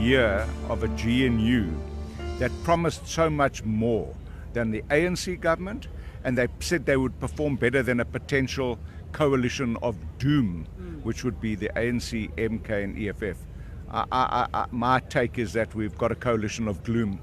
year of a GNU that promised so much more than the ANC government, and they said they would perform better than a potential coalition of doom, which would be the ANC, MK and EFF. My take is that we've got a coalition of gloom.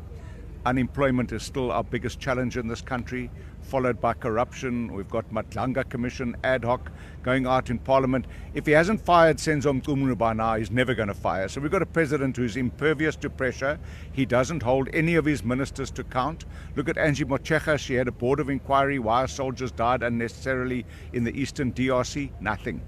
Unemployment is still our biggest challenge in this country, followed by corruption. We've got Madlanga Commission ad hoc going out in Parliament. If he hasn't fired Senzo Mcumru by now, he's never going to fire. So we've got a president who's impervious to pressure. He doesn't hold any of his ministers to account. Look at Angie Motshekga. She had a board of inquiry why soldiers died unnecessarily in the eastern DRC. Nothing.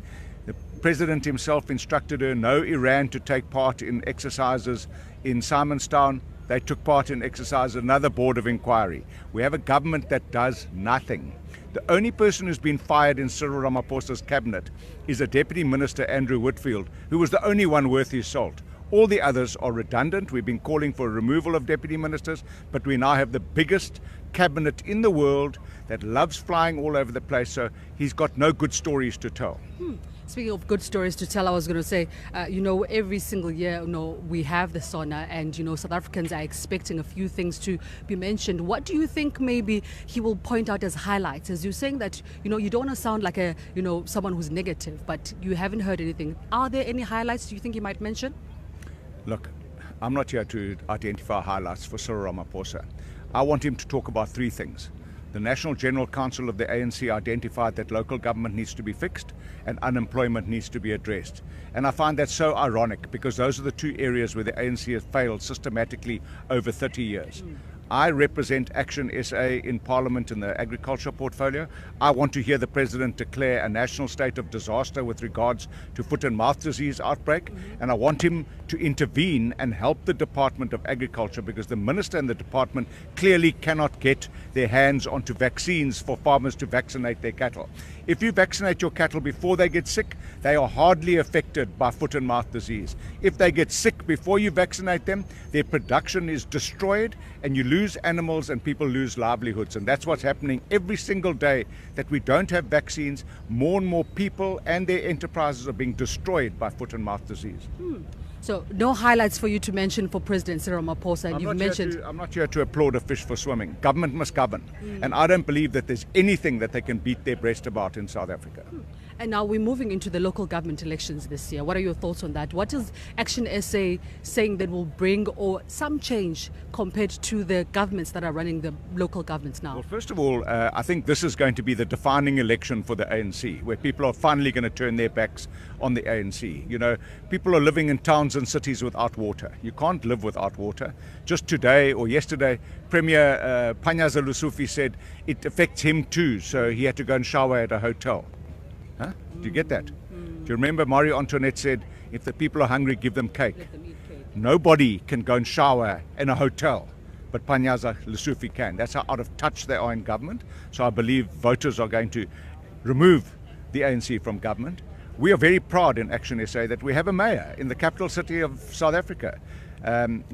The president himself instructed her no Iran to take part in exercises in Simonstown. They took part in exercise another board of inquiry. We have a government that does nothing. The only person who's been fired in Cyril Ramaphosa's cabinet is a Deputy Minister, Andrew Whitfield, who was the only one worth his salt. All the others are redundant. We've been calling for removal of deputy ministers, but we now have the biggest cabinet in the world that loves flying all over the place, so he's got no good stories to tell. Speaking of good stories to tell, I was going to say, every single year, we have the SONA, and, South Africans are expecting a few things to be mentioned. What do you think maybe he will point out as highlights? As you're saying that, you don't want to sound like someone who's negative, but you haven't heard anything. Are there any highlights do you think he might mention? Look, I'm not here to identify highlights for Cyril Ramaphosa. I want him to talk about three things. The National General Council of the ANC identified that local government needs to be fixed and unemployment needs to be addressed. And I find that so ironic because those are the two areas where the ANC has failed systematically over 30 years. I represent ActionSA in Parliament in the agriculture portfolio. I want to hear the President declare a national state of disaster with regards to foot and mouth disease outbreak, and I want him to intervene and help the Department of Agriculture because the Minister and the Department clearly cannot get their hands onto vaccines for farmers to vaccinate their cattle. If you vaccinate your cattle before they get sick, they are hardly affected by foot and mouth disease. If they get sick before you vaccinate them, their production is destroyed and you lose animals and people lose livelihoods. And that's what's happening every single day that we don't have vaccines. More and more people and their enterprises are being destroyed by foot and mouth disease. So no highlights for you to mention for President Cyril Ramaphosa, and I'm not here to applaud a fish for swimming. Government must govern. And I don't believe that there's anything that they can beat their breast about in South Africa. And now we're moving into the local government elections this year. What are your thoughts on that? What is ActionSA saying that will bring or some change compared to the governments that are running the local governments now? Well, first of all, I think this is going to be the defining election for the ANC, where people are finally going to turn their backs on the ANC. People are living in towns and cities without water. You can't live without water. Just today or yesterday, Premier Panyaza Lesufi said it affects him too, so he had to go and shower at a hotel. Huh? Do you get that? Do you remember Marie Antoinette said, if the people are hungry, give them cake? Let them eat cake. Nobody can go and shower in a hotel, but Panyaza Lesufi can. That's how out of touch they are in government. So I believe voters are going to remove the ANC from government. We are very proud in ActionSA that we have a mayor in the capital city of South Africa,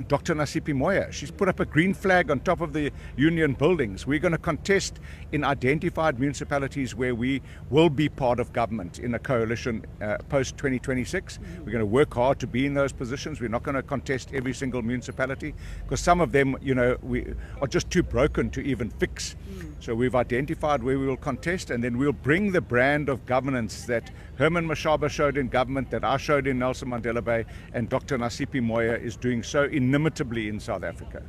Dr. Nasipi Moya. She's put up a green flag on top of the union buildings. We're going to contest in identified municipalities where we will be part of government in a coalition post 2026. We're going to work hard to be in those positions. We're not going to contest every single municipality because some of them, we are just too broken to even fix. So we've identified where we will contest, and then we'll bring the brand of governance that Herman Mashaba showed in government, that I showed in Nelson Mandela Bay, and Dr. Nasipi Moya is doing so inimitably in South Africa.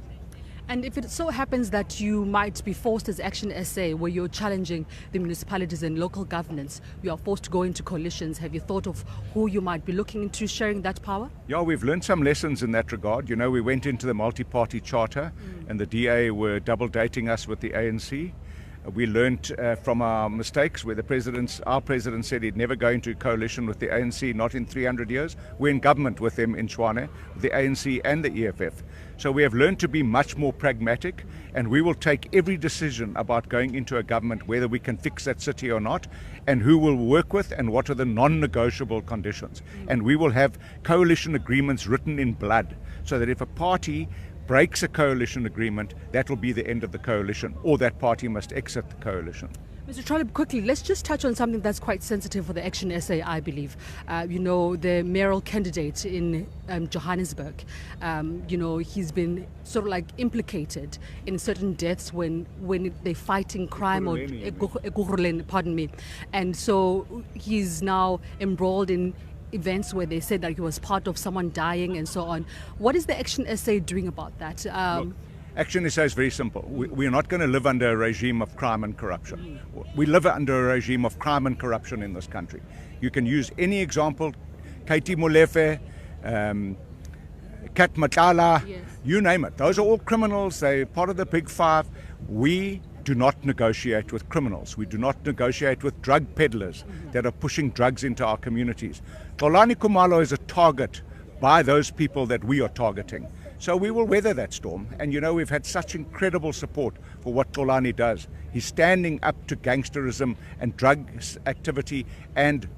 And if it so happens that you might be forced as ActionSA, where you're challenging the municipalities and local governance, you are forced to go into coalitions, have you thought of who you might be looking into sharing that power? Yeah, we've learned some lessons in that regard. We went into the multi-party charter and the DA were double dating us with the ANC. We learned from our mistakes where our president said he'd never go into coalition with the ANC, not in 300 years. We're in government with them in Tshwane, with the ANC and the EFF. So we have learned to be much more pragmatic, and we will take every decision about going into a government, whether we can fix that city or not, and who we'll work with and what are the non-negotiable conditions. And we will have coalition agreements written in blood so that if a party breaks a coalition agreement, that will be the end of the coalition, or that party must exit the coalition. Mr. Trollip, quickly, let's just touch on something that's quite sensitive for the ActionSA, I believe. The mayoral candidate in Johannesburg, he's been sort of like implicated in certain deaths when they're fighting crime pardon me. And so he's now embroiled in events where they said that he was part of someone dying and so on. What is the ActionSA doing about that? Look, ActionSA is very simple. We're not going to live under a regime of crime and corruption. We live under a regime of crime and corruption in this country. You can use any example, Katie Molefe, Kat Matala, Yes. You name it. Those are all criminals. They're part of the Big Five. We do not negotiate with criminals. We do not negotiate with drug peddlers that are pushing drugs into our communities. Xolani Khumalo is a target by those people that we are targeting. So we will weather that storm. And we've had such incredible support for what Xolani does. He's standing up to gangsterism and drug activity and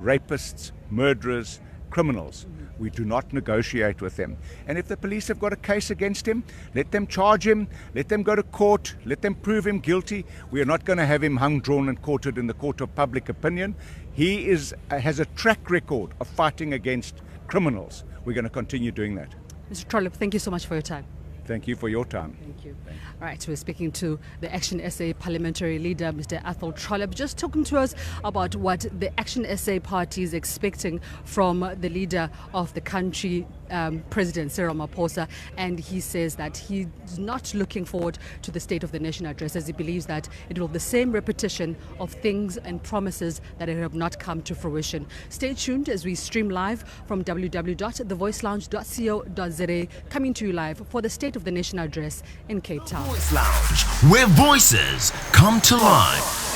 rapists, murderers, criminals. We do not negotiate with them. And if the police have got a case against him, let them charge him, let them go to court, let them prove him guilty. We are not going to have him hung, drawn and quartered in the court of public opinion. He has a track record of fighting against criminals. We're going to continue doing that. Mr. Trollip, thank you so much for your time. Thank you for your time. Thank you. All right, we're speaking to the ActionSA Parliamentary Leader, Mr. Athol Trollip, just talking to us about what the ActionSA party is expecting from the leader of the country, President Cyril Ramaphosa, and he says that he's not looking forward to the State of the Nation address, as he believes that it will be the same repetition of things and promises that have not come to fruition. Stay tuned as we stream live from www.thevoicelounge.co.za, coming to you live for the State of the Nation address in Cape Town. Voice Lounge, where voices come to life.